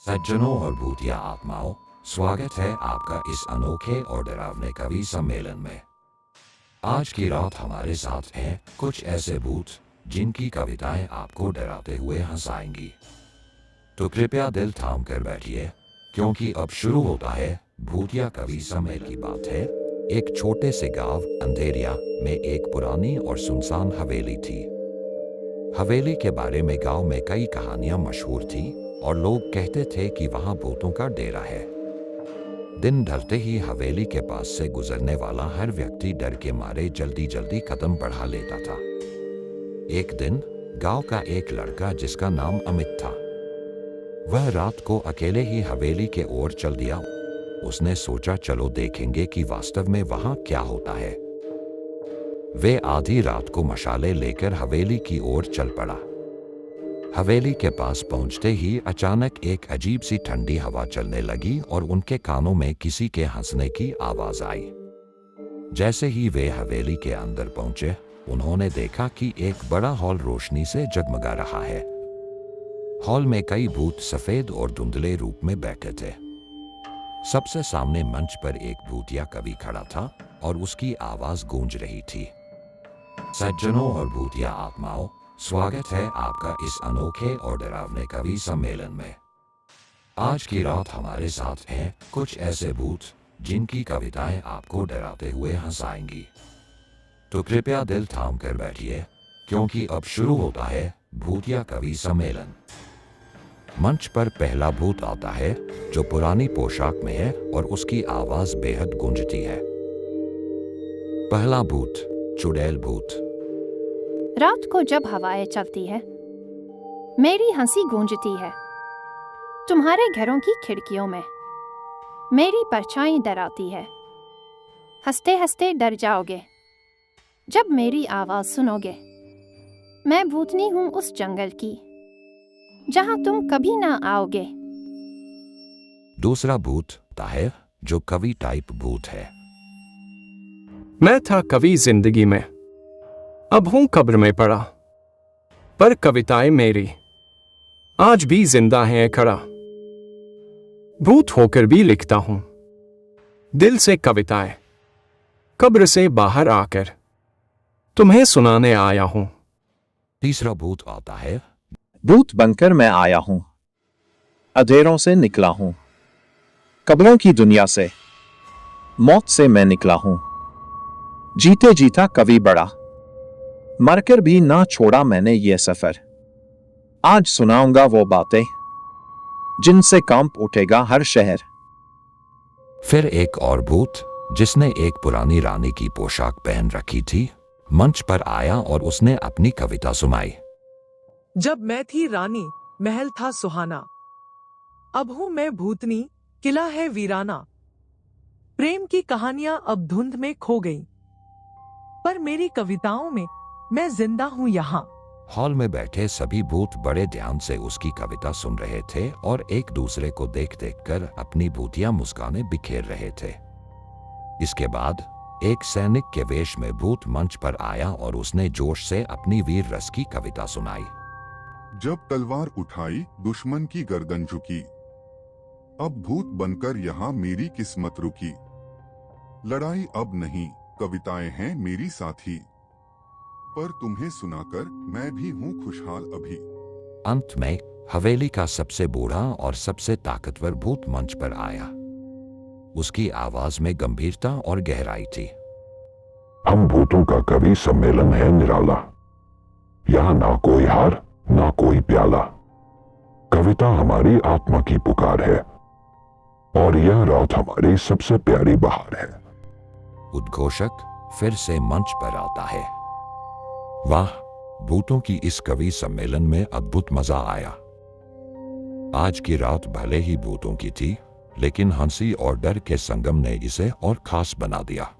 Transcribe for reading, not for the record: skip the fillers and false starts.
सज्जनों और भूतिया आत्माओं, स्वागत है आपका इस अनोखे और डरावने कवि सम्मेलन में। आज की रात हमारे साथ हैं कुछ ऐसे भूत जिनकी कविताएं आपको डराते हुए हंसाएंगी। तो कृपया दिल थाम कर बैठिए, क्योंकि अब शुरू होता है भूतिया कवि सम्मेलन की बात है। एक छोटे से गांव अंधेरिया में एक पुरानी और सुनसान हवेली थी। हवेली के बारे में गांव में कई कहानियां मशहूर थीं और लोग कहते थे कि वहां भूतों का डेरा है। दिन ढलते ही हवेली के पास से गुजरने वाला हर व्यक्ति डर के मारे जल्दी जल्दी कदम बढ़ा लेता था। एक दिन गांव का एक लड़का जिसका नाम अमित था, वह रात को अकेले ही हवेली के ओर चल दिया। उसने सोचा चलो देखेंगे कि वास्तव में वहां क्या होता है। वे आधी रात को मशाले लेकर हवेली की ओर चल पड़ा। हवेली के पास पहुंचते ही अचानक एक अजीब सी ठंडी हवा चलने लगी और उनके कानों में किसी के हंसने की आवाज आई। जैसे ही वे हवेली के अंदर पहुंचे, उन्होंने देखा कि एक बड़ा हॉल रोशनी से जगमगा रहा है। हॉल में कई भूत सफेद और धुंधले रूप में बैठे थे। सबसे सामने मंच पर एक भूतिया कवि खड़ा था और उसकी आवाज गूंज रही थी। सज्जनों और भूतिया आत्माओं, स्वागत है आपका इस अनोखे और डरावने कवि सम्मेलन में। आज की रात हमारे साथ हैं कुछ ऐसे भूत जिनकी कविताएं आपको डराते हुए हंसाएंगी। तो कृपया दिल थाम कर बैठिए, क्योंकि अब शुरू होता है भूतिया कवि सम्मेलन। मंच पर पहला भूत आता है जो पुरानी पोशाक में है और उसकी आवाज बेहद गूंजती है। पहला भूत, चुड़ैल भूत। रात को जब हवाएं चलती है, मेरी हंसी गूंजती है। तुम्हारे घरों की खिड़कियों में मेरी परछाई डराती है। हंसते हंसते डर जाओगे जब मेरी आवाज सुनोगे। मैं भूतनी हूं उस जंगल की जहां तुम कभी ना आओगे। दूसरा भूत है जो कवि टाइप भूत है। मैं था कवि जिंदगी में, अब हूं कब्र में पड़ा, पर कविताएं मेरी आज भी जिंदा हैं खड़ा। भूत होकर भी लिखता हूं दिल से कविताएं, कब्र से बाहर आकर तुम्हें सुनाने आया हूं। तीसरा भूत आता है। भूत बनकर मैं आया हूं, अंधेरों से निकला हूं, कब्रों की दुनिया से, मौत से मैं निकला हूं। जीते जीता कवि बड़ा, मरकर भी ना छोड़ा मैंने ये सफर। आज सुनाऊंगा वो बातें जिनसे कांप उठेगा हर शहर। फिर एक और भूत जिसने एक पुरानी रानी की पोशाक पहन रखी थी, मंच पर आया और उसने अपनी कविता सुनाई। जब मैं थी रानी, महल था सुहाना, अब हूं मैं भूतनी, किला है वीराना। प्रेम की कहानियां अब धुंध में खो गईं, पर मेरी कविताओं में मैं जिंदा हूं यहाँ। हॉल में बैठे सभी भूत बड़े ध्यान से उसकी कविता सुन रहे थे और एक दूसरे को देख देख कर अपनी भूतिया मुस्कानें बिखेर रहे थे। इसके बाद एक सैनिक के वेश में भूत मंच पर आया और उसने जोश से अपनी वीर रस की कविता सुनाई। जब तलवार उठाई दुश्मन की गर्दन झुकी, अब भूत बनकर यहाँ मेरी किस्मत रुकी। लड़ाई अब नहीं, कविताएं हैं मेरी साथी, पर तुम्हें सुनाकर मैं भी हूँ खुशहाल अभी। अंत में हवेली का सबसे बूढ़ा और सबसे ताकतवर भूत मंच पर आया। उसकी आवाज में गंभीरता और गहराई थी। हम भूतों का कवि सम्मेलन है निराला, यहाँ ना कोई हार ना कोई प्याला। कविता हमारी आत्मा की पुकार है और यह रात हमारी सबसे प्यारी बहार है। उद्घोषक फिर से मंच पर आता है। वाह, भूतों की इस कवि सम्मेलन में अद्भुत मजा आया। आज की रात भले ही भूतों की थी, लेकिन हंसी और डर के संगम ने इसे और खास बना दिया।